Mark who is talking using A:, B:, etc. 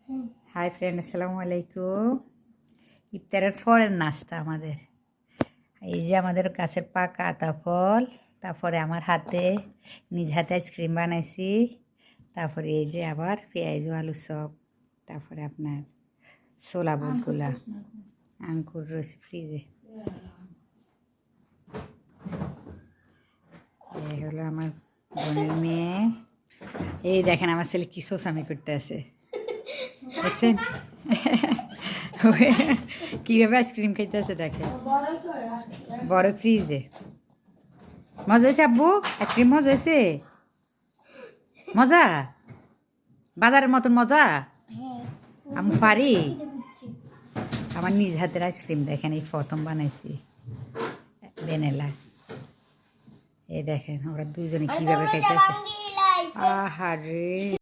A: Hi friend, আসসালামু আলাইকুম। ইফতারের পরের নাস্তা আমাদের এই যে আমাদের গাছের পাকা আতা ফল, তারপরে আমার হাতে নিজ হাতে আইসক্রিম বানাইছি, তারপরে এই যে আবার পেঁয়াজ আলু চপ, তারপরে আপনার ছোলা বুটগুলা, আঙ্কুর রয়েছে ফ্রিজে। এই হলো আমার বোনের মেয়ে। এই দেখেন আমার ছেলে কি সোসামি করতে আছে, দেখছেন কীভাবে আইসক্রিম খাইতে আছে দেখেন, বড় ফ্রিজে। মজা হয়েছে আব্বু? আইসক্রিম মজা হয়েছে? মজা, বাজারের মতন মজা। আমি পারি, আমার নিজ হাতের আইসক্রিম দেখেন, এই প্রথম বানাইছি ভ্যানিলা। এই দেখেন ওরা দুজনে কীভাবে খাইতেছে, আহারে।